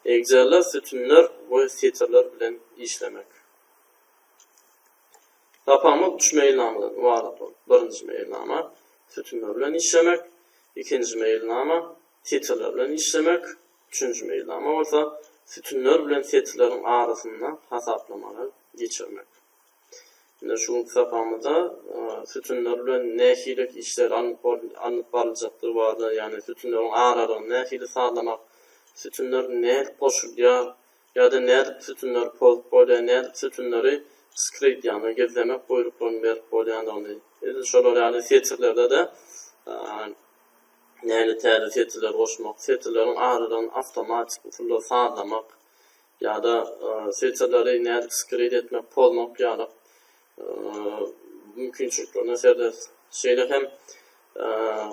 egzerler, sütünler ve titrler bilen işlemek. Tapamı 3 mailnamadan ibaret olur. Birinci mailnama sütünler bilen işlemek, ikinci mailnama titrler bilen işlemek, üçüncü mailnama olsa sütünler bilen titrlerin arasından hesaplamalar geçirmek. Şimdi şu tapamıda sütünler bilen nehilik işler anlıp barılacaktır vardı. Yani sütünlerin aralarını nehili sağlamak, sütünler ne koşulya ya da ne sütünler böyle ne sütünleri script yani gezlemek buyruklarını verip bolyanlarını. Şolar yani setirlerde de neyli təhri setirler koşmak, setirlerin aralarını avtomatik usulla sağlamak ya da setirleri ne script etmek, polmak ya da mümkünçülüklerine serde şeyler hem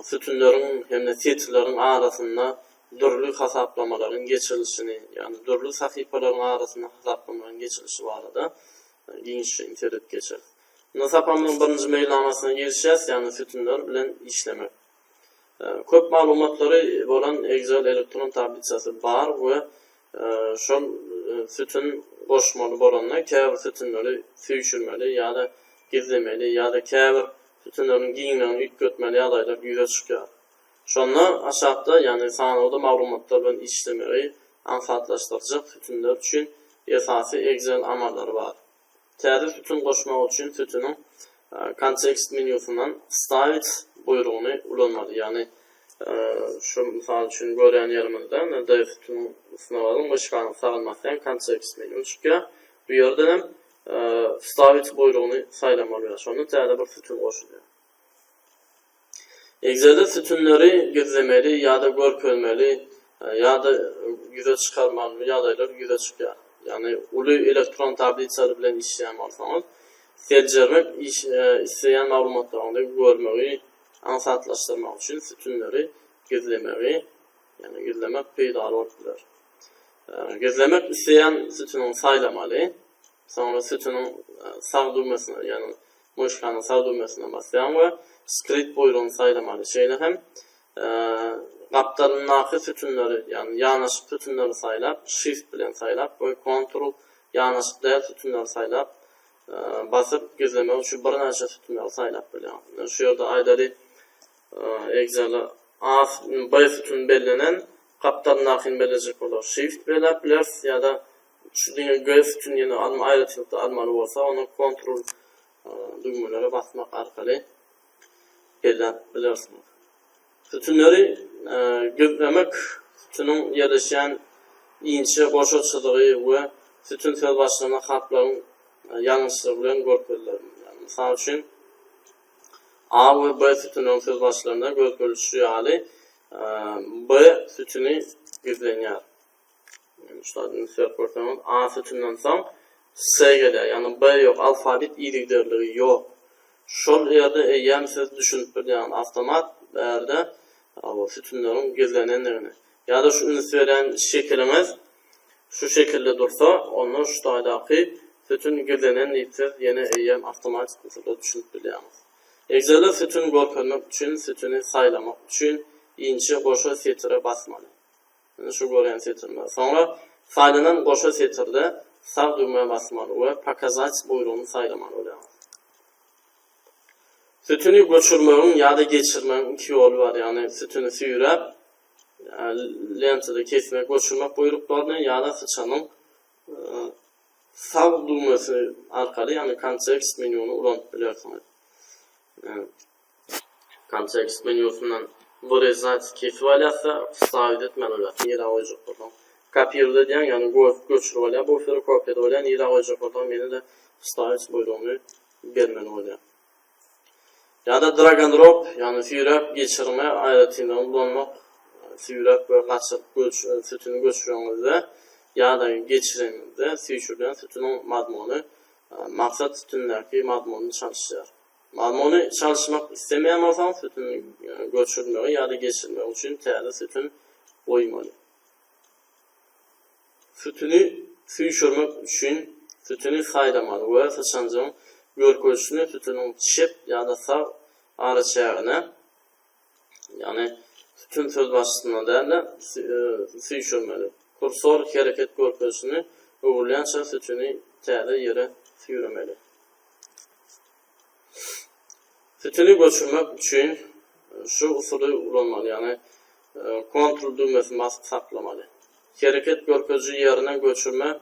sütünlerin hem de setirlerin arasında dörlü hesaplamaların geçirilişini yani dörlü sahipaların arasında hesaplamaların geçirilişi var da geniş internet geçer. Nasapamın birinci mailnamasına girişeceğiz yani sütünler bilen işlemek. Köp malumatları olan Excel elektron tablitsası var ve şu sütün koşmalı boranla kəvr sütünleri süyüşürmeli ya da gizlemeli ya da kəvr sütünlerin giyinlerini yük götmeli adaylar yüze çıkıyor. Şonda aşağıda yani sanalıda malumatlar bilen işlemeyi anfatlaştıracak sütünler için esası Excel amalları var. Təhri sütün koşmak için sütünün kontekst menüsünden start buyruğunu ulanmalı. Yani şu misal için gören yerimizde nerede sütünün sınavının başkanı sağlanmazsa kontekst menü çıkıyor. Bu yerden hem start buyruğunu saylamalı. Şonu təhri bir sütün koşuluyor. Excel'de sütünleri gizlemeli ya da görkölmeli ya da yüze çıkarmalı ya da yüze çıkıyor. Yani ulu elektron tablitleri bilen işleyen varsanız secermek isteyen malumatlarını görmeyi ansatlaştırmak için sütünleri gizlemeyi yani gizlemek peyda olabilir. Gizlemek isteyen sütünün saylamalı sonra sütünün sağ düğmesine yani boşkanın sağ düğmesine basayan ve script buyruğunu saylamalı şeyler hem kaptanın nakı sütünleri yani yanaşık sütünleri saylap shift bilen saylap ve kontrol yanaşık değil sütünleri saylap basıp gizleme şu bir neçe sütünleri saylap bilen. Şu yerde ayları Excel'e A B sütün belirlenen kaptanın nakını belirleyecek olur. Shift bilen plus ya da şu dünya G sütün yine ayrıtılıkta almalı olsa onu kontrol düğmelere basmak arkalı bilirsiniz. Sütünleri gözlemek, sütünün yerleşen ince boşaltçılığı ve sütün söz başlarına hatların yanlışlıklarını görkülür. Yani misal için A ve B sütünün söz başlarına görkülüşü hali B sütünü gözleniyor. Yani şu adını söylüyorum. A sütünden sonra S geliyor. Yani B yok, alfabet iyiliklerliği yok. Şol yerde eyyem siz düşünüp yani avtomat yerde sütünlerin gizlenenlerini ya da şunu söyleyen şeklimiz şu şekilde dursa onu şu taydaki sütün gizlenenliği yine eyyem avtomatik usulda düşünüp biliyoruz. Excel'de sütün görkülmek için sütünü saylamak için ince boşa setire basmalı. Yani şu gören setirme. Sonra saylanan boşa setirde sağ düğmeye basmalı ve pakazać buyruğunu saylamalı oluyor. Sütünü göçürmenin ya da geçirmenin iki yolu var. Yani sütünü sıyırıp lentede kesmek, göçürmek buyruklarını ya da sıçanın sağ düğmesi arkalı yani kontekst menüsünü ulanıp bilirsiniz. Yani, kontekst menüsünden vırızat kesip alırsa sabit etmeli olur. Yere olacak oradan. Kopyada diyen yani göçürü olur. Bu fırı kopyada olur. Yere olacak oradan beni de sabit buyruğunu vermeli olur. Ya da drag and drop yani sıyırıp geçirme ayrıtından bulunmak sıyırıp ve kaçıp sütünü göçürüyoruzda ya da geçirenizde sıyırılan sütünün madmonu maksat sütünlerdeki madmonunu çalışır. Madmonu çalışmak istemeyen olsan sütünü göçürmeyi ya da geçirmeyi için təhri sütün koymalı. Sütünü sıyırmak için sütünü saylamalı ve saçancağın görkülüşünü sütünün çip ya da sağ araçayağına yani sütün söz başlığına değerli sıyışırmeli. kursor hareket görkezini uğurlayança sütünü täze yere süýremeli. Sütünü göçürmek üçin şu usuly ulanmaly, yani kontrol düğmesini basıp saklamaly. Hareket görkezi yerine göçürme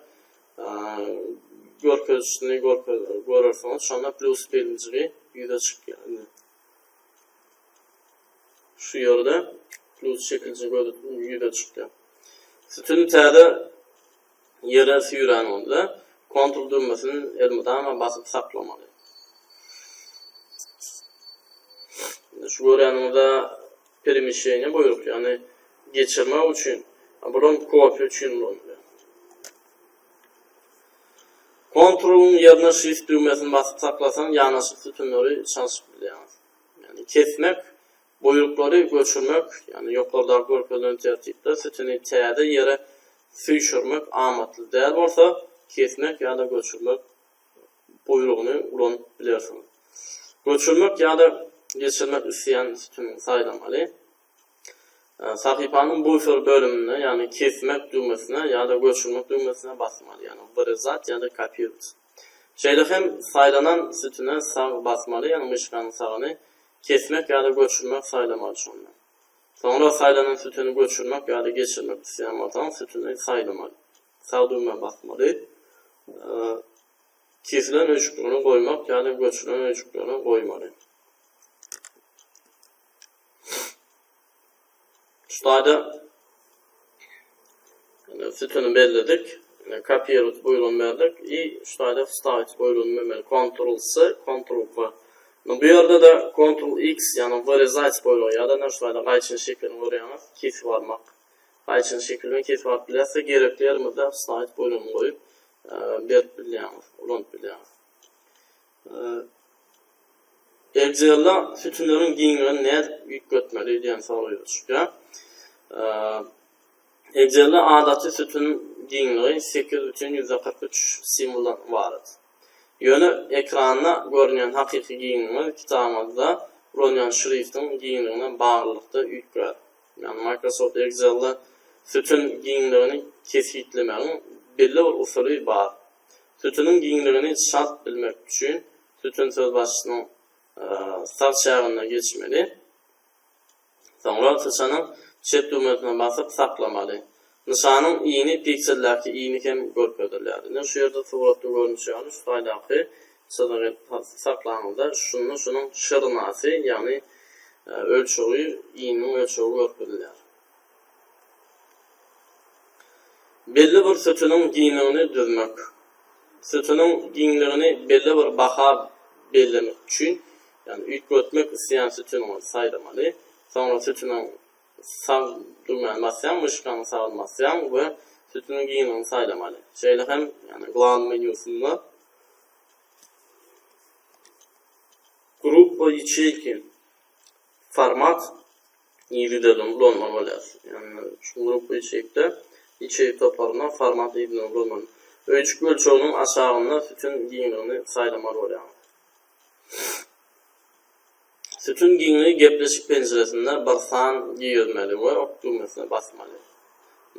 görkezini görürseniz şonda plus birinci ýüze çykýar. Şu yerde plus şekilde ýüze çykýar. Sütünü täze yere süýren onda kontrol düğmesini elmeden basıp saklamaly. Şu görýänimizde permişeni buyruk, yani geçirme üçin, bulan kopya üçin bolýar. Kontrolün yerine shift düğmesini basıp saklasan ýanaşyk sütünleri çalışyp bilýär. Yani kesmek, buyrukları göçürmek, yani ýoklarda görkezlen tertipde sütünü täze yere süýşürmek amatly däl bolsa, kesmek ýa-da göçürmek buyrugyny ulan bilersiňiz. Göçürmek ýa-da geçirmek isteyen sütünü saylamalı. Sahipanyň buffer bölümüne, yani kesmek düğmesine ya da göçürmek düğmesine basmalı. Yani vırzat ya da kopýa. Şeýle hem saylanan sütüne sağ basmalı, yani mışkanın sağını kesmek ya da göçürmek saylamalı şonda. Sonra saylanan sütünü göçürmek ya da geçirmek isteyen vatan sütünü saylamalı. Sağ düğme basmalı. Kesilen ölçüklerini koymak ya da göçülen ölçüklerini koymalı. Şurada sütünü belirledik. Kopýa buyruğunu verdik. Şurada wstavit buyruğunu vermeli. Ctrl-C, Ctrl-V. Bu yerde de Ctrl-X, yani vırzat buyruğu ya da şurada gaýçyň şeklini görýäňiz. Kesip almak. Gaýçyň şeklini kesip alıp bilse gerekli yerimizde wstavit buyruğunu koyup berip bilýäňiz, ulanyp bilýäňiz. Excel'de sütünlerin giňigine näde ýük götmeli diýen sorular düşýär. Excel'de adaty sütün giňigi 8,143 simboldan ibaret. Ýöne ekranna görünen hakyky giňigi kitabymyzda ulanýan şriftin giňigine baglykda ýükler. Yani Microsoft Excel'de sütün giňigini kesitlemegiň belli bir usuly bar. Sütünün giňigini şart bilmek üçin sütün söz başynyň sağ şäherine geçmeli. Sonra sıçanyň chat düğmesine basıp saklamalı. Nişanyň iýini piksellerki iýini hem görkezlerler. Şu ýerde suratda görünýär, şu taýdaky saklanyňda şunun şyrnasy, yani ölçügi, iýiniň ölçügi görkezler. Belli bir sütünün giňigini düzmek. Sütünün giňigini belli bir baha bellemek üçin, yani ýük götmek isleýän sütünü saylamaly. Sonra sütünün sağ düğmeni basýan, mışkanı sağlanmasyan ve sütünün giňigini saylamaly. Şeýle hem, yani glan menüsinde grup ve ýeçeki format ýerinde ulanmaly bolýar. Yani şu grup ve ýeçekde ýeçek toparlanan format ýerinde ulanmaly. Ölçük ölçüğünün aşağında sütün giňigini saylamaly bolýar. Sütün giňigi gepleşik penceresinde barsan giýilmeli we ok düğmesine basmaly.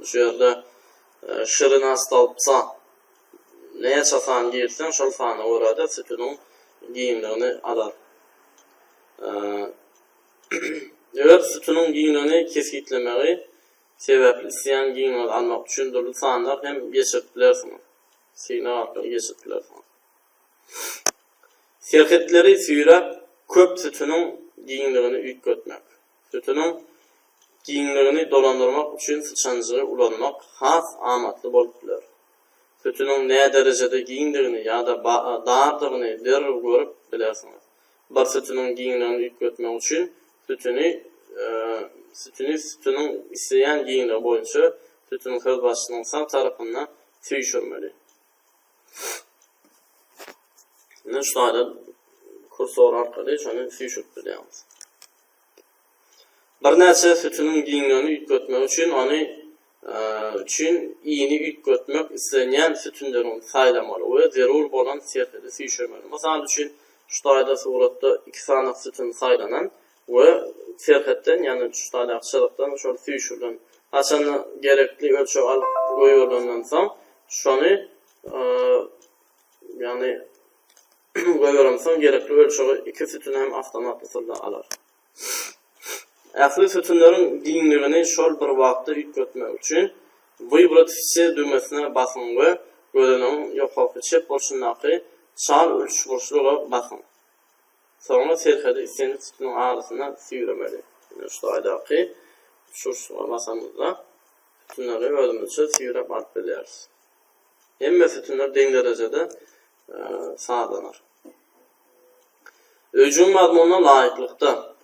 Şu ýerde şyryn astalpsa näme çasan giýilsen şol sany orada sütünün giňigini alar. Eger sütünün giňigini kesitlemegi sebäpli isleýän giňigini almak üçin dörli sanlar hem geçirip bilersiňiz. Signal arkaly geçirip bilersiňiz. Serhetleri süýrep köp sütünün giňigini ýük götmek. Sütünün giňigini dolandyrmak üçin sıçanjygy ulanmak has amatly bolup biler. Sütünün näme derejede giňigini ýa-da dardygyny derrep görüp bilersiňiz. Bir sütünün giňigini ýük götmek üçin sütünün isleýän giňigi boýunça sütünün söz başynyň sağ tarapyndan süýşürmeli. Şurada kursor arkaly şonu süýşüp bilýämiz. Bir näçe sütünün giňigini ýük götmek üçin ony iýini ýük götmek islenýän sütünlerin saylamaly we zerur bolan serhede süýşürmeli. Masalan üçin şu taýda suratda 2 sanyk sütün saylanan we serhetden, yani şu taýda çyrypdan şol süýşülen haçan gerekli ölçü alıp koyulandan soň şonu yani koyulandan gerekli ölçü iki sütün hem avtomat usulda alar. Ähli sütünlerin giňligini şol bir wagtda ýetmek üçin vibratifisiýa düğmesine basın we göreneň ýokalky çep bolşundaky çal ölçü boşluğa basın. Sonra serhede istenip sütünün arasına süýremeli. Ýani şu aýdaky şurşuğa basamyzda sütünleri özümizçe süýrep alyp bilýäris. Hemme sütünler deň derejede sağlanar. Öjün mazmununa laýyklykda,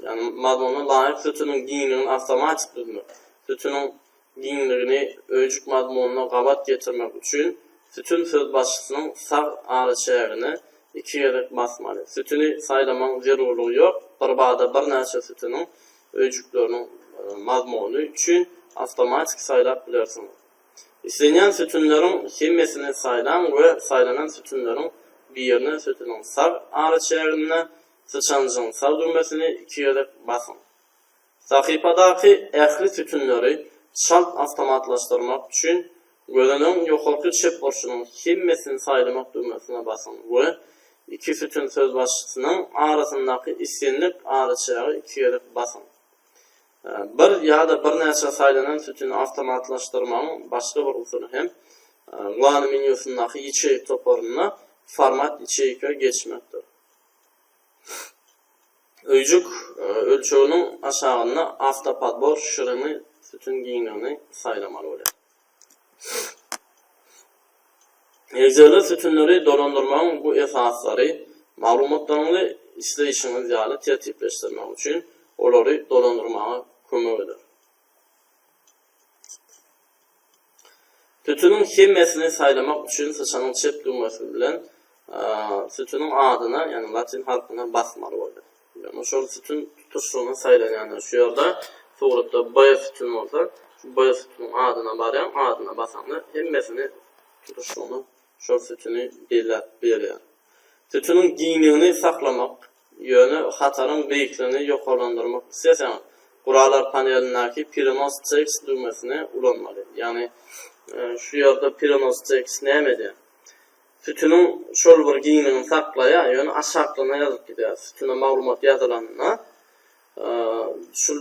yani mazmununa laýyk sütünün giňligini avtomatik düzmek, sütünün giňligini öjük mazmununa gabat getirmek üçin sütün söz başçysynyň sağ araçagyny iki ýerek basmaly. Sütüni saýlamak zerurlygy ýok. Bir bada bir näçe sütünün öjükleriniň mazmuny üçin avtomatik saýlap bilersiň. İstenýän sütünleriň hemmesini saýlan we saýlanan sütünleriň birini sütünün sağ araçagyna sıçanjyň sağ düğmesini iki ýerek basın. Sahypadaky ähli sütünleri şalt avtomatlaşdyrmak üçin göreneň ýokalky çep bolşunyň hemmesini saýlamak düğmesine basın we iki sütün söz başçysynyň arasyndaky istenlik araçagy iki ýerek basın. Bir ýa-da bir näçe saýlanan sütüni avtomatlaşdyrmagyň başga bir usuly hem Glany menüsündaky ýeçek toparyna format ýeçekge geçmekdir. Öjük ölçüğünün aşağına avtopadbor şırını sütün giňligini saýlamaly bolar. Egzerli sütünleri dolandırmanın bu esaslary maglumatlaryny işleyişiniz ýaly tertipleşdirmek üçin olary dolandyrmaga kömek eder. Sütünün hemmesini saýlamak üçin sıçanyň çep düğmesi bilen sütünün adyna, yani latin harfine basmaly bolar. Yani şol sütün tutuşluğuna saýlanýan şu ýerde suratda boya sütün bolsa, şu boya sütünün adyna barýan, adyna basanlar hemmesini tutuşluğunu şol sütünü belirler. Sütünün giňligini saklamak, ýöne hatarın beýikligini ýokalandyrmak isleseň, guralar panelindäki Pirinos Text düğmesine ulanmaly. Yani şu ýerde Pirinos Text näme? Sütünün şol bir giňligini saklaýa, ýöne aşaklyna ýazyp gidýär. Sütüne maglumat ýazylanna, şu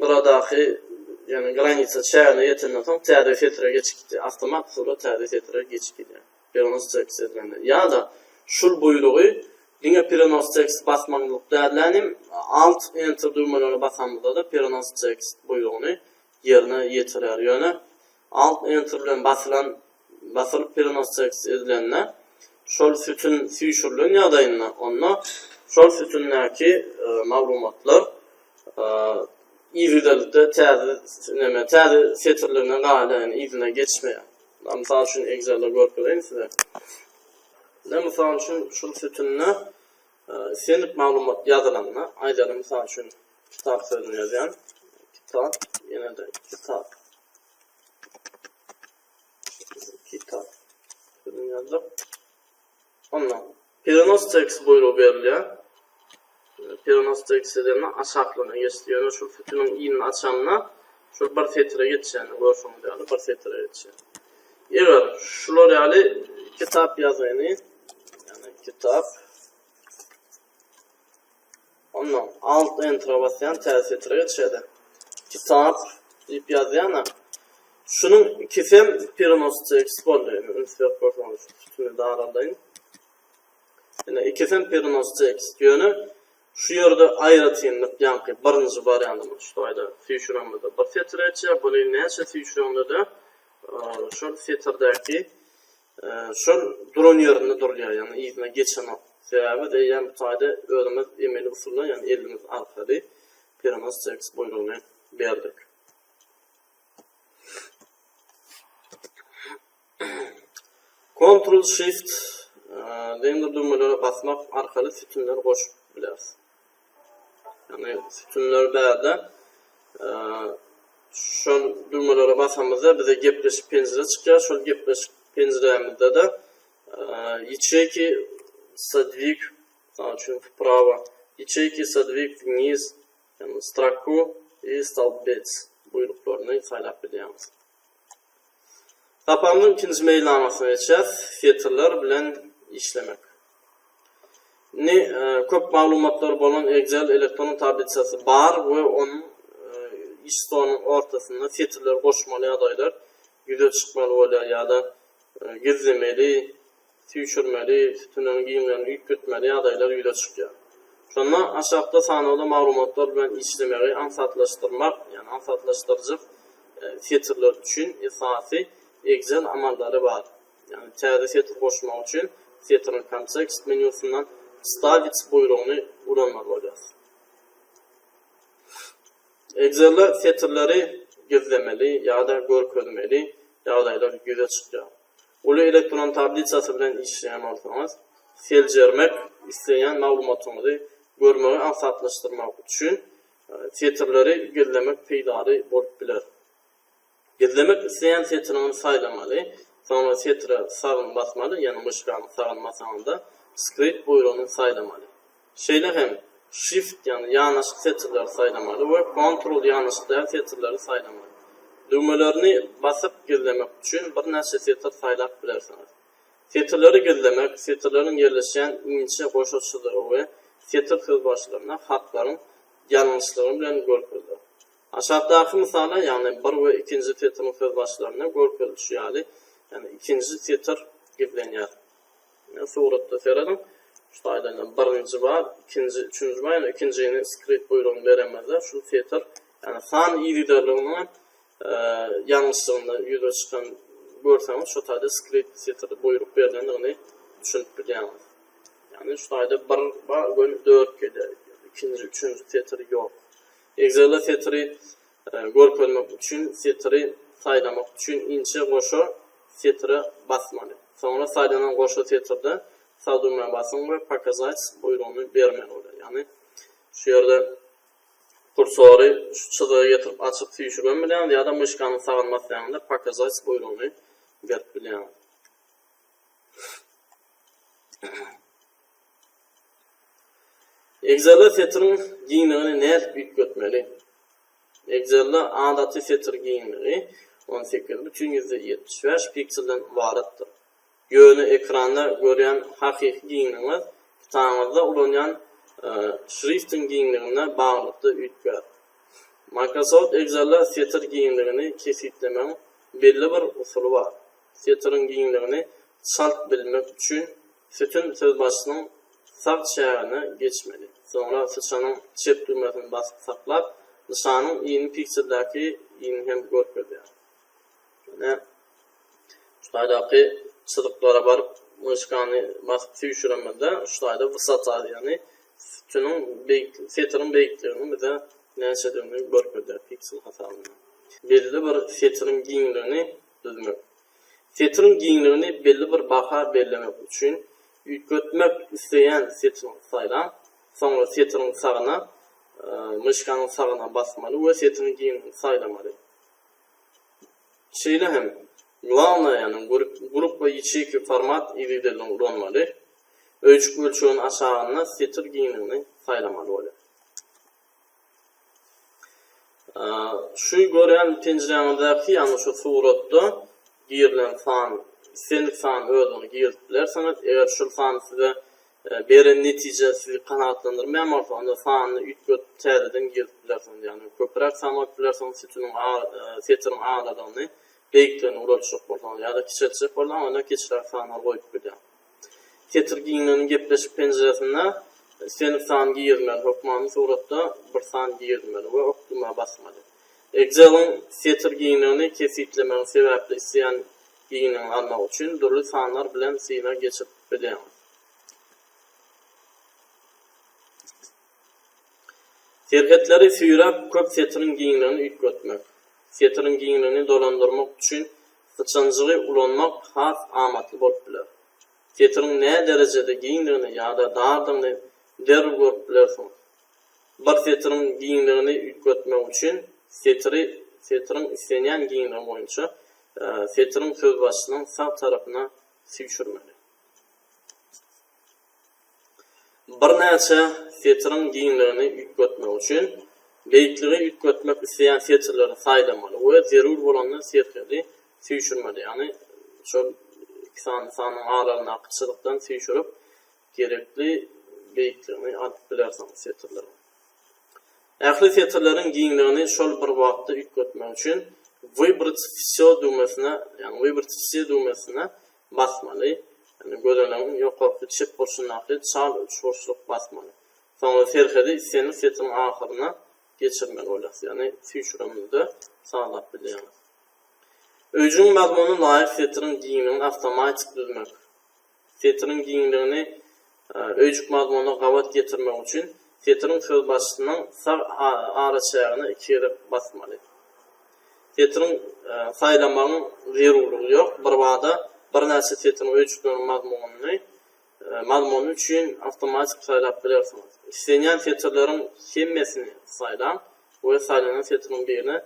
buradaky yani granitsa çäğine ýetirenden soň täze filtre geçip gidýär. Avtomat usulda täze filtre geçip gidýär. Pirinos Text edilende. Ýa-da şul buýrugy diňe Pirinos Text basmagylyk dälinim alt enter düğmeleri basamyzda da Pirinos Text buýrugyny ýerine ýetirer. Ýöne alt enter bilen basylyp Pirinos Text edilende şol sütün süýşürlen ýagdaýynda onda şol sütündäki maglumatlar ýygydalyda täze setirlerine gaýdan ýygyna geçmeýär. Mysal üçin Excel'de görkezýän size. Mysal üçin şol sütünne senip maglumat ýazylanna, aýdary mysal üçin kitap sözüni ýazýan. Kitap, ýene-de kitap. Kitap. Sözüni ýazdyk. Ondan Pirinos Text buýrugy berilýär. Pirinos Text edilende aşaklyna geçdi. Ýöne şu sütünün iýini açanna şu bir filtre geçýän, görşüňiz ýaly bir filtre geçýän. Eger şular ýaly kitap ýazyny, yani kitap. Ondan alt enter basýan täze filtre geçýär. Kitap diýip ýazýana şunun ikisem Pirinos Text bolýar. Ünsüýet görsäňiz sütüni daradaýyn. Yani ikisem Pirinos Text ýöne şu ýerde aýratynlyk ýa-ni birinji variantyny şu aýda süýşürende bir filtre etýär, buny näçe süýşürende de şol filtredäki şol duran ýerinde durýar, ýani ýygyna geçen sebäbi de ýa-ni bu taýda özümiz emeli usulla, ýani elimiz arkaly Pirinos Text buýrugyny berdik. Ctrl Shift deňdir düğmelere basmak arkaly sütünleri goşup bilersiz. Yani sütünler bäde şol düğmelere basamyzda bize gepleşik penjere çykýar. Şol gepleşik penjeremizde de ячейки сдвиг, значит, вправо, ячейки сдвиг вниз, строку и столбец buyruklarını saylap bilýämiz. Tapamyň ikinji meýlanasyna geçýäs. Filtrler bilen işlemek. Köp maglumatlar bolan Excel elektron tabletçesi bar we onun iştonuň ortasynda filtrler goşmaly ýagdaýlar ýüze çykmaly bolýar ýa-da gizlemeli, tüýşürmeli, tünen giyimlerini ýükletmeli ýagdaýlar ýüze çykýar. Şonda aşağıda sanaly maglumatlar bilen işlemegi ansatlaşdyrmak, ýani ansatlaşdyrjy filtrler üçin esasy Excel amallary bar. Yani täze filtr goşmak üçin filtrin kontekst menyusundan stavits buyruğunu ulanmak bolýar. Excel'de filtrleri gizlemeli ýa-da görkezmeli ýagdaýlar ýüze çykýar. Uly elektron tabletçasy bilen işleýän bolsaňyz, seljermek isleýän maglumatyňyzy görmegi ansatlaşdyrmak üçin filtrleri gizlemek peýdary bolup biler. Gizlemek isleýän filtrini saýlamaly, soňra filtre sagyn basmaly, ýani myşgany sagyn basaňda script buyruğunu saýlamaly. Şeýle hem shift ýani ýanyş filtrler saýlamaly we control ýanyşlar filtrleri saýlamaly. Düýmelerini basyp gizlemek üçin bir näçe filtr saýlap bilersiňiz. Filtrleri gizlemek, filtrlerin ýerleşýän inçe goşuçylygy we filtr sözbaşlaryna hatlaryň ýalňyşlygy bilen görkezler. Aşağıdaki misala yani 1 ve 2. filtrin sözbaşlaryna görkezilýär. Yani 2. filtr gizlenýär. Suratda seradım. Şu aydan birinci var, ikinci, üçüncü var, yani ikincini script buyruğunu veremezler. Şu filtr, yani san iyiliderliğine yanlışlığında yüze çıkan görseniz şu tayda script filtr buyruk verilendiğini düşünüp bilýämiz. Yani şu tayda bir var, böyle 4 gede, ikinci, üçüncü filtr yok. Excel'de filtri görkezmek üçün, filtri saylamak üçün inçe goşo filtre basmaly. Sonra saylanan goşo filtrde sağdurmaya basın ve pakazać buyruğunu vermeli olur. Yani şu yerde kursory şu çyzygy getirip açıp tüýşürmeli bilen ya da myşgany sagynmasynda pakazać buyruğunu berip bilýär. Excel'de filtrin giňligini näme ýükletmeli? Excel'de adaty filtr giňligi 18.75 pikselden ibaretdir. Yönü ekranda görýän hakyky giňligimiz taňyzda ulanýan şriftin giňligine baglykda ýetger. Microsoft Excel'de filtr giňligini kesitlemeň belli bir usuly bar. Filtrin giňligini çalt bilmek üçin bütün sözbaşynyň sağ şäherine geçmeli. Sonra sıçanyň çep düýmesini basyp saklap, nişanyň ýeni pikseldäki ýeni hem görkezýär. Yani şuýdaky çyzyklara baryp myşgany basyp tüýşüremede şuýda wysata ýani bütün filtrin beýikligini bize näçedäni görkezýär piksel hasabyna. Belli bir filtrin giňligini düzmek. Filtrin giňligini belli bir baha bellemek üçin ýükletmek isleýän filtrin saýlan, soňra filtrin sagyna myşganyň sagyna basmaly we filtrin giňligini saýlamaly. Şeýle hem glawna ýani grup we ýeçeki format ýerlerden ulanmaly. Ölçük ölçüğün aşağına filtr giňligini saýlamaly bolýar. Şu görýän penjerenizdäki ýani şu suratda girilen fan, senlik fan özüni girip bilersiňiz, eger şu fan size beren netije sizi kanatlandyrmaýan bolsa, onda fanyny ýetget täzeden girip bilersiňiz. Ýani köpräk sanap bilersiňiz, filtrin ağladyny beýikligini ölçüp bolsa, ýa-da kiçiltip bolsa, onda kiçirak fanyny goýup bilýär. Filtr giňligini gepleşip penjeresinde senlik fan girmeli, hokmany suratda bir fan girmeli we okduma basmaly. Excel'in filtr giňligini kesitlemek sebäpli isleýän giňligini almak üçin durly sanlar bilen syna geçip bilýär. Terhetleri süýräp köp filtrin giňligini ýükletmek. Filtrin giňligini dolandyrmak üçin sıçanjygy ulanmak has amatly bolup biler. Filtrin ne derejede giňligini ýa-da dardyny deril görüp bilersiň. Bir filtrin giňligini ýükletmek üçin filtrin islenýän giňligi boýunça filtrin sözbaşynyň sağ tarapyna süýşürmeli. Bir näçe filtrin giňligini ýükletmek üçin beýiklige ýetmek isleýän setirleri saýlamaly we zerur bolanlar setirleri süýşürmeli. Yani şol sanyň aralyna aqçylykdan süýşürip gerekli beýikligini alyp bilersiň setirleri. Ähli setirlerin giňligini şol bir wagtda ýetmek üçin wybryt всё düğmesine, yani wybryt всё düğmesine basmaly. Yani gödeleňiň ýokaryp çyk bolşundaky çal uçuşluk basmaly. Sonra ferhedi seni setin ahyrına geçirmeli bolasy. Yani süýşüremizde saglap bilýär. Öjüň mazmuny laýyk setirin giňligini awtomatik düzmek. Setirin giňligini öjük mazmunyna gawat getirmek üçin setirin söz başynyň sağ araçagyny iki ýere basmaly. Setirin saýlamagyň zerurlugy ýok. Bir wagtda bir näçe setirin öjüklerini mazmuny üçin awtomatik saýlap bilersiňiz. İsteýän setirlerin hemmesini saýlan we saýlanan setirin birini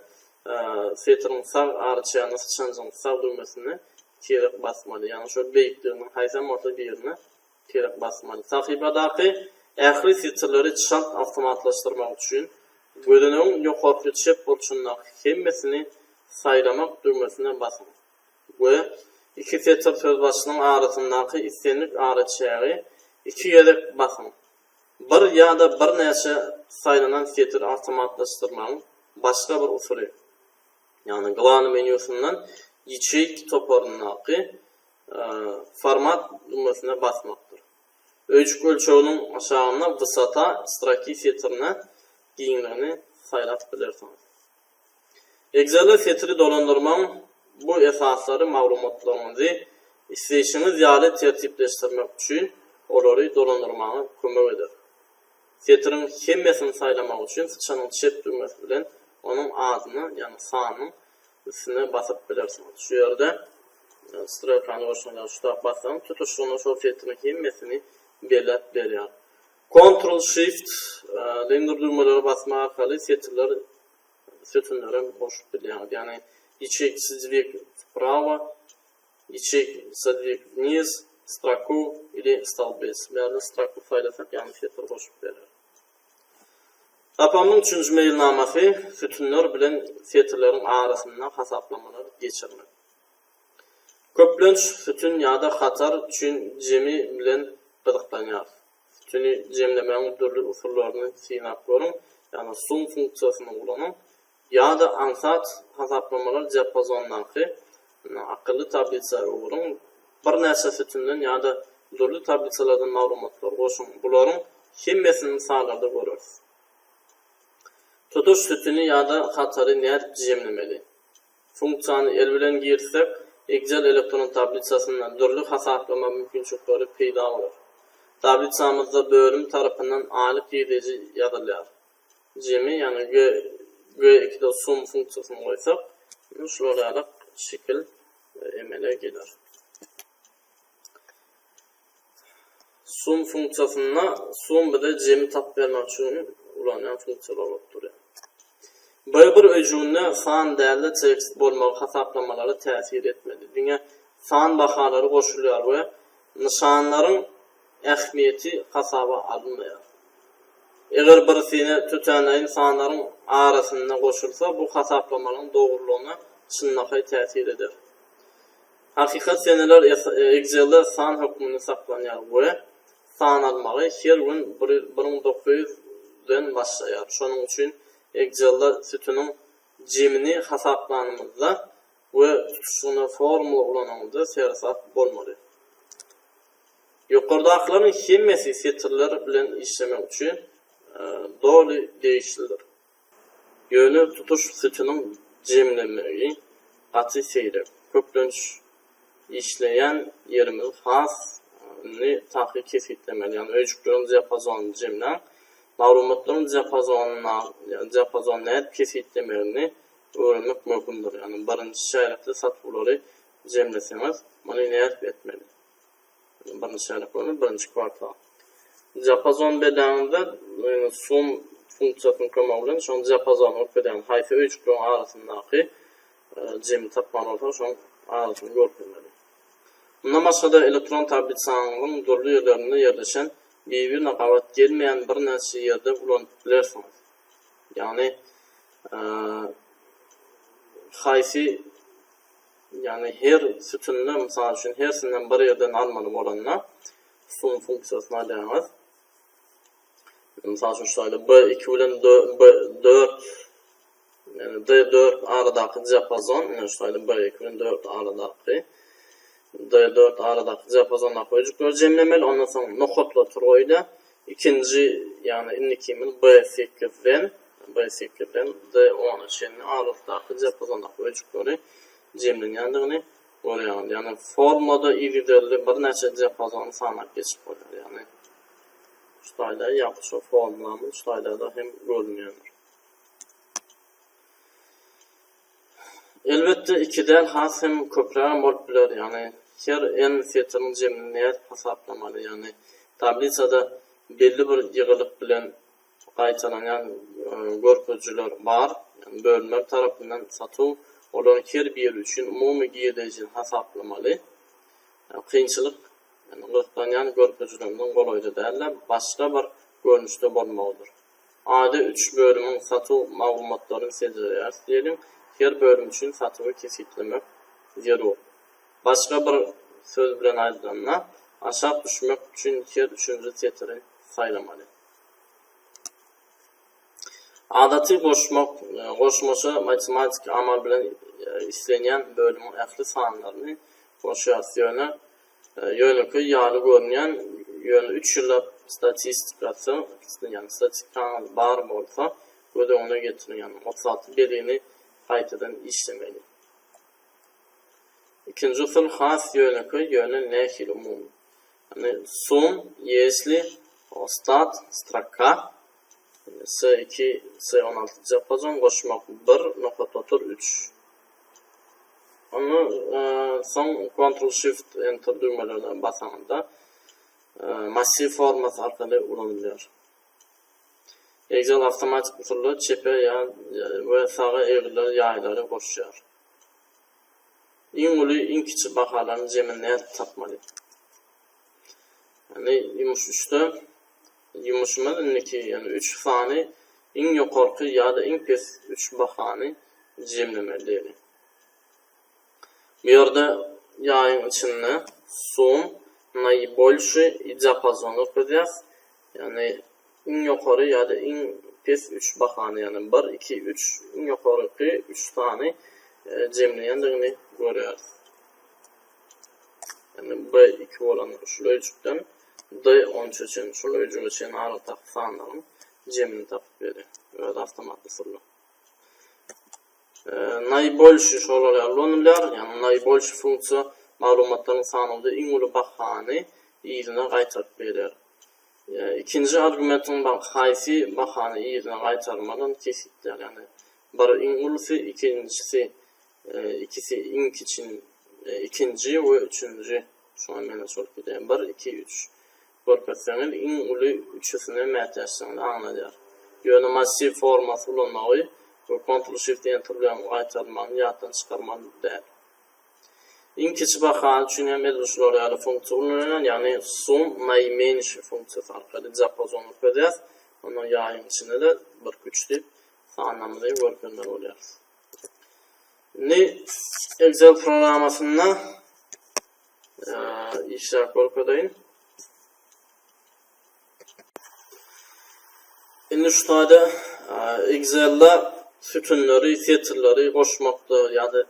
setirin sağ araçagyny sıçanjyň sağ düğmesini kerek basmaly. Yani şol beýikliginiň haýsam orta birini kerek basmaly. Sahibadaky ähli setirleri şart awtomatlaşdyrmak üçin gödeleňiň ýokaryp çyk bolşundaky hemmesini saýlamak düğmesine basın. We iki setir söz başynyň arasyndaky istenlik araçagy iki ýere basın. Bir ýa-da bir näçe saýlanan setir awtomatlaşdyrmagyň başga bir usuly. Yani glany menüsünden ýeçik toparyndaky format düğmesine basmakdyr. Öjük ölçeginiň aşagyna wysata stroki setirine giňligini saýlap bilersiňiz. Excel'de setiri dolandırmam bu esaslary maglumatlaryňyzy isleýişiniz ýaly tertipleşdirmek üçin olary dolandyrmagy kömek eder. Setirin hemmesini saýlamak üçin sıçanyň çep düğmesi bilen onun adyny, yani sanyny üstüne basyp bilersiňiz. Şu ýerde strokany başlanýan şutak bassam, tutuşgyny şol setirin hemmesini belläp berýär. Ctrl Shift lendir düğmeleri basmak arkaly setirler sütunlara boşup bilýär. Yani ячейки сдвиг вправо, ячейки сдвиг вниз, строку или столбец. Yani строку saylasak yani setr boşup berer. Tapamyň 3-nji meýilnamasy sütunlar bilen setirleriň arasynda hasaplamalar geçirmek. Köplenç sütun ýa-da hatar üçin jemi bilen gyzyklanýar. Sütuni jemlemäň türlü usullaryny synap görüň, yani sum funksiýasyny ulanyň. Ya da ansat hasaplamalar diapazondaky akıllı tablitsa urun bir näçe sütünden ya da türlü tablitsalardan maglumatlar goşun. Bularyň hemmesini saglada görürüz. Tutuş sütünü ya da hatary näet jemlemeli. Funksiýany el bilen girsek, Excel elektron tablitsasyndan türlü hasaplama mümkinçilikleri peýda bolar. Tabletsamyzda bölüm tarapyndan alyp ýedeji ýazylýar. Jemi yani G2'de sum funksiyasını koysak, şuralara şekil emele gelir. Sum funksiyasına sum bir de cemi tap vermek için ulanyan funksiyalar olupdur. Bir öjüğünde san değerli tekst bolmagy hasaplamaları täsir etmedi. Diňe san bahalary goşulýar we nişanlaryň ähmiýeti hasaba alınmaýar. Eger birisini tütän insanlaryň arasynda goşulsa, bu hasaplamalyň dogrulygyna çynnaky täsir eder. Hakikat seneler Excel'de san hukmyny saklanýar we san almagy her gün 1900-den başlaýar. Şonuň üçin Excel'de sütunyň jemini hasaplanymyzda we tutuşgyny formula ulanymyzda sersat bolmaly. Ýokardakylaryň hemmesi setirler bilen işlemek üçin doğru değiştirilir. Yönü tutuş sütunun jemlemegi, atı seyrek, köplenç işleyen yerimiz hasni tahkik kesitlemeli. Yani öjüklerin diapazonu jemlen, maglumatlaryň diapazon näet kesitlemelerini öğrenmek mümkündür. Yani birinci şeýlekde satulary jemleseňiz, muny näet etmeli. Birinci şeýlek bolan birinci kwartal. Diapazon bedeninde sum funksiýasyny kömek bilen şol diapazon öpeden haýsy öjüklerin arasyndaky jemi tapman bolsa şol arasyny görmeli. Bundan başga da elektron tablitsaňyň dörli ýerlerinde ýerleşen bir naqabat gelmeýän bir näçe ýerde ulanıp bilersiňiz. Yani haysi yani her sütünde misal üçün hersinden bir yerden almalı olanına sum funksiyasına alacağız. Misal üçün şöyle B2 bilen 4 yani D4 aradaki diapazon yani şöyle B2 bilen 4 aradaki D4 aradaki diapazonda koyucuklar cemlemeli. Ondan sonra nokotla turuyla ikinci yani indikimiz B8 bilen D10 için aradaki diapazonda koyucukları cemlenýändigini görýär. Yani formada individualli bir neçe diapazon sanap geçip koyar. Yani şulayda ýa-da formulamız şulayda da hem görünýär. Elbette ikiden has hem köpräň bolup biler. Yani her en setirni jemlenýär hasaplamaly. Yani tablisada belli bir ýygylyk bilen gaýtanan görkezjiler bar. Yani bölümler tarapyndan satuw olar her bir üçin umumy giýdejini hasaplamaly. Yani kynçylyk yani gyrklanýan görkezjilerden golaýda däller, başga bir görnüşde bolmagydyr. Ady 3 bölümün satuw maglumatlaryny sezdirýär diýelim. Her bölüm üçün satıwy kesitlemek zerur. Başka bir söz bilen aýdylanda aşağı düşmek üçün her üçüncü setiri saýlamaly. Adaty goşmaşa matematik amal bilen islenýän bölümün ähli sanlaryny goşýasyna ýöneky ýaly görünýän ýöne 3 ýyllap statistikasy yani statistika bar bolsa gödöňüne getirilýän 36 belini qaytadan işlemeli. İkinci usul has yönekü yönü nehil umum. Yani sum, yesli, ostat, straka, S2, S16 diapazon koşmak 1.3. Onu son Ctrl Shift Enter düğmelerine basanında masif format arkalı ulanılıyor. Excel avtomatik usulda çepe ve sağa eğriler yayları koşuyor. İn kiçik bakalarını zeminler tapmalı. Yani yumuş 3'te yumuşumuz yani 3 fani in yukarı ya da in pes 3 bakani zemlemeli. Bir yerde yayın içinde sum naibольший diapazonu koyacağız. Yani in yukarı ya da in pes 3 bakani yani 1, 2, 3 in yukarı 3 tane cemleyendiğini görüyoruz. Yani B2 olan şu ölçükten D13 için şu ölçük için aratak sanların cemini tapıp veriyor. Böyle avtomatlı sırlı. Naibольший şolarlar yani naibольший funksiya maglumatların sanıldığı in ulu bakani iyiliğine qaytarıp veriyor. İkinci argumentin haysi bakani iyiliğine qaytarmadan kesitler yani bir in ulusu ikisi in için ikinci ve üçüncü şu an mene çok gideyim 1, 2, 3 korkasyonel in ulu üçüsüne məhtäşliğini anlayır. Yönü masif forması bulunmağı ve Ctrl Shift Enter'den qaytarmanı yaddan çıkarmanı değil. In kiçi bakan üçün medruşlar yani fonksiyonlarından yani sum naimeniş fonksiyası arkalı diapazonu koyacağız. Onun yayın içinde de bir güçlü anlamda görkemler oluyor. Ne Excel programmasında işler korkudayım. Şimdi şu tane Excel'da sütunları, setirleri koşmakta ya da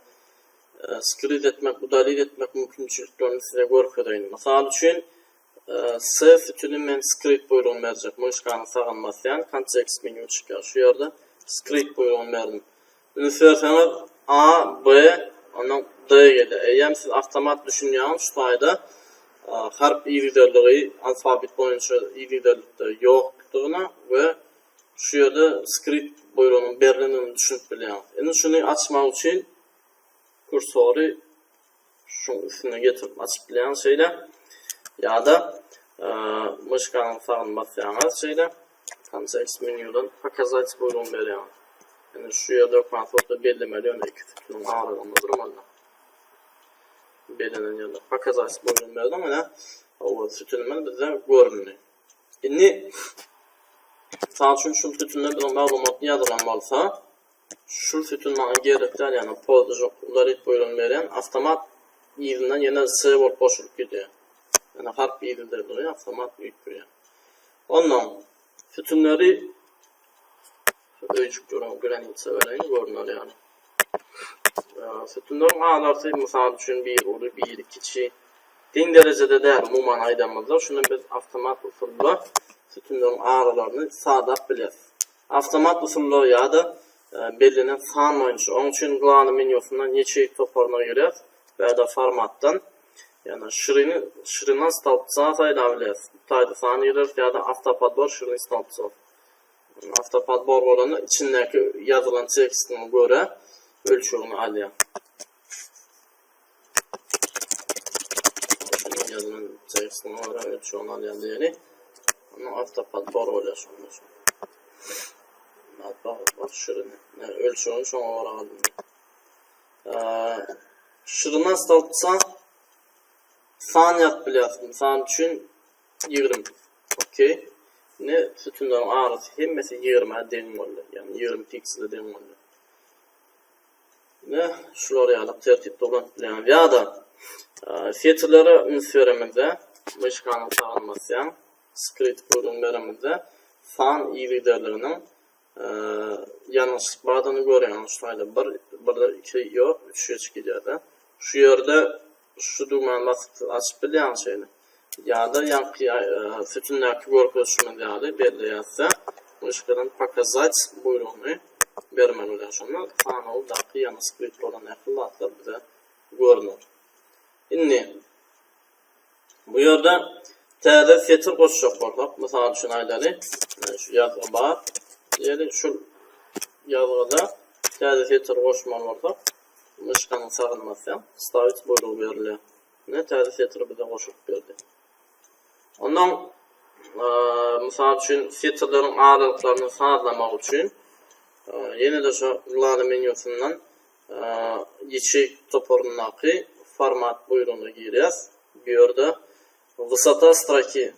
script etmek, udalil etmek mümkünçülüklerini size görkudayım. Mesela için S sütünü men script buyruğunu verecek. Bu işkanı sağlanmasıyan context menü çıkıyor. Şu yerde script buyruğunu verdim. Bunu söylerseniz A, B, ondan D geldi. Eğer siz avtomat düşünüyorsunuz şu tayda harf iriderliği alfabet boyunca iriderlikte yoktuğuna ve şu yerde script buyruğunun berlinini düşünüp biliyorsunuz. Yani şunu açmak için kursoru şunun üstüne getirip açıp bilen şeyle ya da mışkanın sağlanmasıyanız şeyle context menüden показать buyruğunu veriyorsunuz. Yani şu yerde konsolda belirlemeli öne iki sütunun ağırlığında durmalı. Belirlenen yerde показать buyruğunu verdim ama o sütunun bize görünüyor. Şimdi Sağ üçün şu tütünde bir məlumatlı yazılan olsa, şu tütünün gerekler yani podjok, ularit buyurun veren avtomat yerinden yine sığ olup boşulup gidiyor. Yani harp yeridir duruyor, avtomat yüklüyor. Ondan tütünleri öcük granitse veren görünür yani. Tütünlerin ağlarsa misal üçün 1 olur, 1, 2, din derecede değer umuman aydamızda. Şunu biz avtomat usulla tütünlerin ağrılarını sağdak biliriz. Avtomat usulla ya da belirlenen fan oyuncu. Onun için Glani menüsünden neçe toparına göre veya da formattan yani şırını staltsa sayılabiliriz. Taydı fan girer ya da avtopadbor şırını staltsa. Avtopadbor olanı içindeki yazılan tekstine göre ölçüğünü alıyor. Yazılan tekstine göre ölçüğünü alıyor diyeni. Ama avtopadbor oluyor sonra. Bak şırını. Ölçüğünü sonra olarak alıyor. Şırına staltsa saniyat biliyorsun. San için 20. Okey. Ne tütünlerin ağrısı hem mesela 20 derin oluyor. Yani 20 piksel derin oluyor. Ne şuları alıp tertipte olan bilen ya da filtrelere ünsöremizde ışıkanın sağlanması yani script ürünlerimizde fan iyi liderlerinin yanlışlık bağdığını görüyoruz. Şöyle burada 2 yok, 3 gidiyordu. Şu yerde şu düğmen basıp açıp bilen şeyini ya da yankı tütünlerdeki görközüşümü değerli belli yazsa ışıkların pakazat buyruğunu vermen oluyor sonra fan oldaki yanlışlık olan akıllatlar bize görünür. Şimdi bu yerde T'de filtre koşacak ortak. Mesela üçün ayları şu yazı var. Yani şu yazıda T'de filtre koşman ortak. Işıkanın sağlanması stavit buyruğu veriliyor. Ne T'de filtre bize koşup verdi. Ondan mesela üçün filtrelerin ağırlıklarını sağlamak için yine de şu Glani menüsünden geçik toporundaki format buyruğunu giriyoruz. Bir yerde vısata straki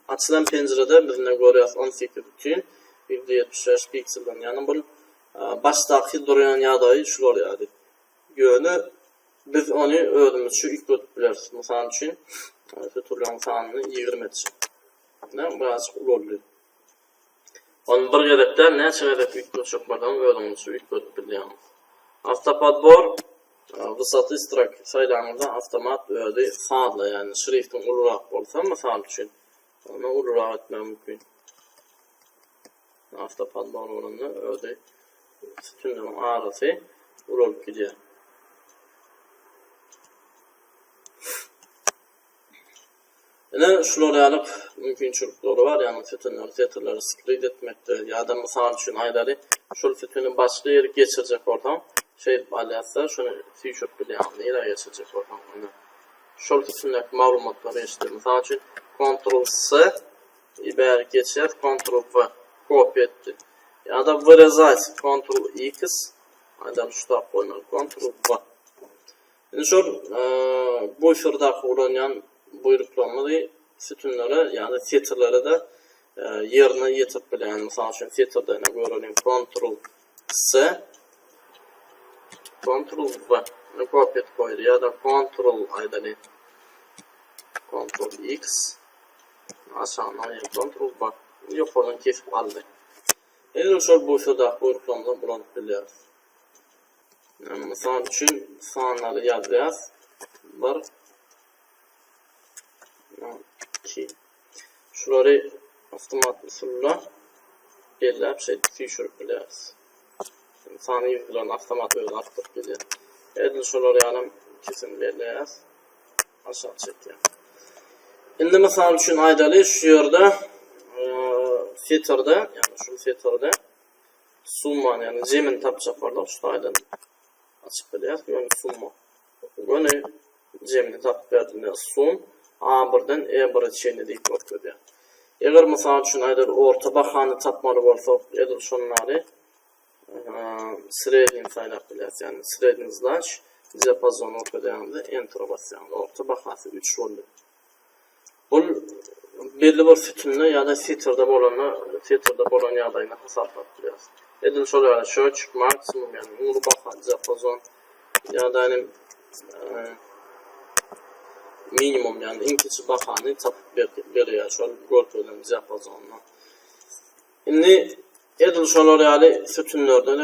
açılan pencerede bizimle görüyoruz 18 bütün 175 pikselden yani bu baştaki duruyan yadayı şular yani. Yönü biz onu özümüz şu ilk biliriz. Mesela için filtrelerin sanını 20 etsin. Ne birazcık uluyor. Onun bir gerekten ne çeyrek ilk ölçeklerden özümüz şu ilk biliyoruz. Avtopadbor vısatı istrak sayılarında avtomat öyle sağla yani şriftin ulurak olsa misal için onu ulurak etmem mümkün. Avtopadbor oranında öyle tütünlerin ağrısı ulup gidiyor. Yine şuları alıp mümkünçülükleri var yani filtrleri split etmekte ya da misal için ayları şu filtrenin başka yeri geçirecek ortam şey aliyatsa şunu feature bile anlayla geçirecek ortam. Şu filtrendeki malumatları işte misal için Ctrl+C iber geçer Ctrl+V kopya etti ya da vırızayt Ctrl+X aydan şu da koynar Ctrl+V. Yani şu bu şuradaki uğrayan buyruklarını sütunları yani filtrelere de yerine yetirip bile yani mesela şu filtrede ne görüyorum Ctrl+C Ctrl+V ne kopya koydu ya da Ctrl aydan Ctrl+X aşağıdan Ctrl+V yok oradan kesip aldı. Yani şu bu şuradaki buyruklarını bulanıp biliyoruz. Yani mesela üçün sanları yazacağız. Var. 2. Şuları avtomat usulla belirlep şey feature biliyoruz. Sanı yüklenen avtomat öyle aktif biliyor. Edin şuları yani kesin belirleyeceğiz. Aşağı çekiyor. Şimdi mesela üçün aydalı şu yerde filtrede yani şu filtrede summa yani zemin tapacak varlar şu aydan açık biliyoruz. Yani summa. Bunu zemini tapıp verdiğinde sum A1'den E1'e çeyini deyip bakıyor. Eğer mesela üçün aydır orta bakanı tapmalı olsa edir şunları sredin saylap biliyoruz. Yani sredin slash diapazonu ortada yanında enter basıyor. Orta bakası 3 rolü. Bu belli bir sütunla ya da setirde bolan ýagdaýyna hasaplap bilýäs. Edil şol ýaly şöçük maksimum yani unu bakan diapazon ya da minimum yani inkiçi bakany tapyp berýär şol görkezlen diapazonla. Indi edil şol ýaly sütunlardan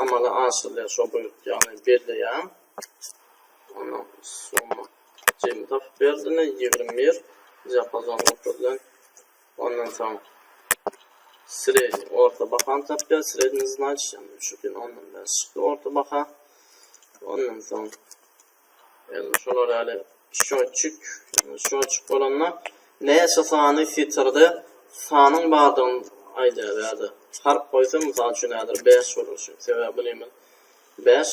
amala asylýar şol boýut yani belliýär. Ondan sonra jemi tapyp berdine 21 diapazon görkezlen. Ondan sonra sredni orta bakan tapya, sredni znaç yani çünkü ondan ben çıktı orta baka. Ondan sonra yani şolar yani şoçuk olanla neye sahany filtrde sanyň bardygyny aýdýar. Harp koysam mysal üçin nädir 5 bolur. Sebäbi näme? 5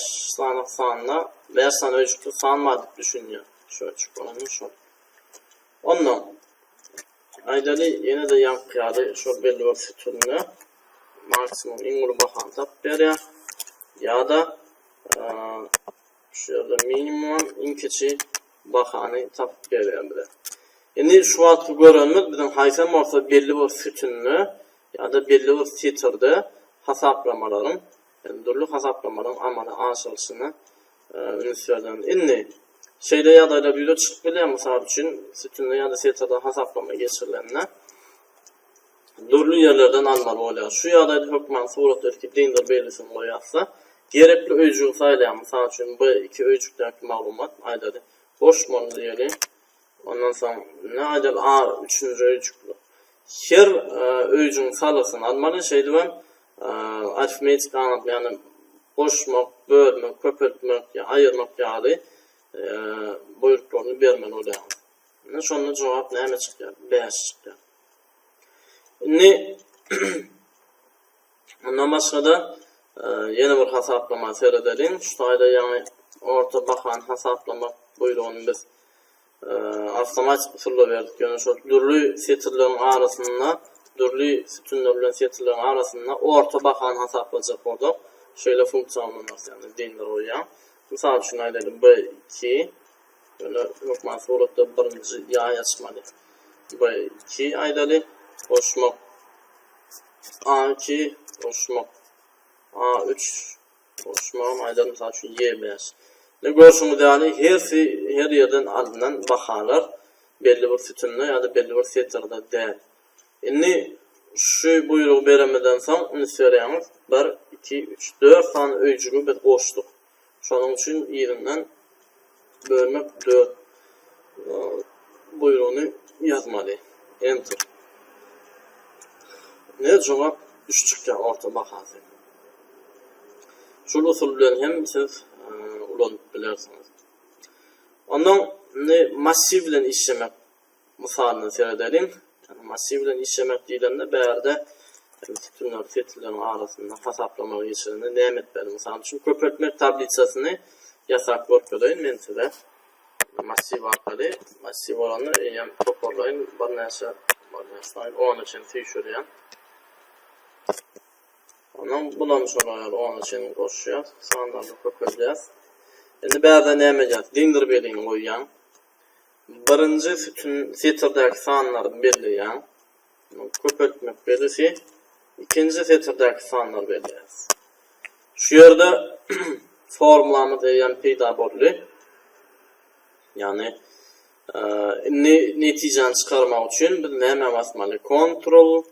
sanyna 5 san ölçükli sanmadyk düşünýär. Şoçuk olanla şol. Ondan aýdaly ýene de ýankyýady şo belli bir sütunny maksimum iňur bakan tap berýär. Ya da şu ýerde minimum inkiçi bakany tap berýär. Indi şu wagtda görenmek biziň haýsam bolsa belli bir sütunny ya da belli bir filtrde hasaplamalarym, yani durly hasaplamalarym amala aşylyşyny ünsürden. Indi şeyde ýagdaýda bir de çykyp bilýär mysal üçin sütunny ya da filtrde hasaplama geçirilenler durly ýerlerden almaly bolýar. Şu ýagdaýda hökmen suratdaki dindir bellisini goýarsa, gerekli öýjügi saýlaýar. Mysal üçin bu iki öýjükdäki maglumat aýdady. Boş moly diýeli. Ondan soň nädil A üçüncü öýjükli. Her öýjüň salasyny almaly şeýdi ben aritmetik anap yani boşmak, bölmek, köpeltmek, aýyrmak ýaly boýutlaryny bermeli bolýar. Şonda jogap näme çykýar? 5 çykýar. Indi ondan başga da ýene bir hasaplama seredelim. Şu taýda ýani orta bakan hasaplamak buýrugyny biz avtomatik usulla berdik. Yani şu durly setirlerin arasında, durly sütunlar bilen setirlerin arasında orta bakan hasaplajak bolsak, şöyle funksiyonlanmaz yani dinler oýan. Mysal üçin aýdaýlym B2 böyle hökmen suratda birinji ýaý açmaly. B2 aýdaly boşmak A2 boşmak A3 boşmak aýdaly mysal üçin Y5. Ne görüşümüz yani her yerden alınan bakalar belli bir sütunla ya da belli bir setirde değil. Indi şu buyruğu beremeden soň uni söýýäňiz 1, 2, 3, 4 tane öýjügi biz goşduk. Şonuň üçin ýerinden bölmek 4 buyruğunu yazmaly. Enter. Ne jogap 3 çykýar orta bakasy. Şu usul bilen hem siz ulanıp bilersiniz. Ondan massiv bilen işlemek misalını seyredelim. Yani massiv bilen işlemek diýilende bäerde sütunlar setirlerin arasında hasaplama geçirende näme etmeli? Misal üçin köpeltmek tabliçasyny ýasak bolup görýän men size massiv arkaly massiv olanlar ýa toparlaýyn bir näçe onun için tüýşürýän. Ondan bulan şolar onun için goşýar. Sandaly köpeltýär. Endi bäerde näme ýat? Dindir belini goýýan. Birinji sütun setirdäki sanlary belliýän. Köpeltmek belisi. İkinci setirdäki sanlar belliýär. Şu ýerde formulamyz diýen peýda boldy. Yani netijany çykarmak üçin biz näme basmaly? Ctrl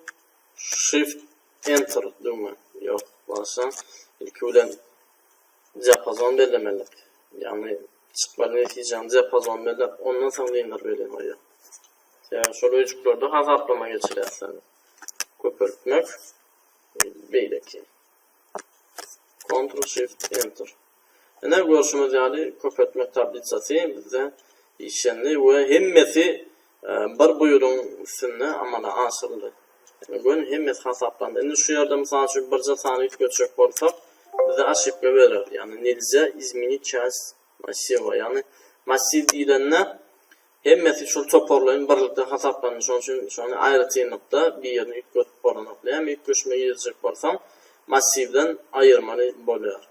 Shift Enter diýme. Ýok, başa ilki bilen diapazon bellemelik. Yani çıkmalı netijany diapazon bellep ondan soň dindir belin goýýar. Yani şol öýjüklerde hasaplama geçirýärsiň. Köpeltmek beýleki. Ctrl Shift Enter. Ene görüşümüz yani köpeltmek tabliçasy bize işenli we hemmesi bir buyruğun üstünde amala aşyryldy. Yani hemmesi hasaplandy. Endi şu ýerde mysal üçin birje sany göçük bolsak bize aşypka berer. Yani nilze izmini ças massiv yani massiv diýilende hemmesi şol toparlaýyn birlikde hasaplandy. Şoň üçin şonu aýrytynykda bir ýerine ýetip boranok. Yani ýetişme ýetjek bolsam massivden aýyrmaly bolýar.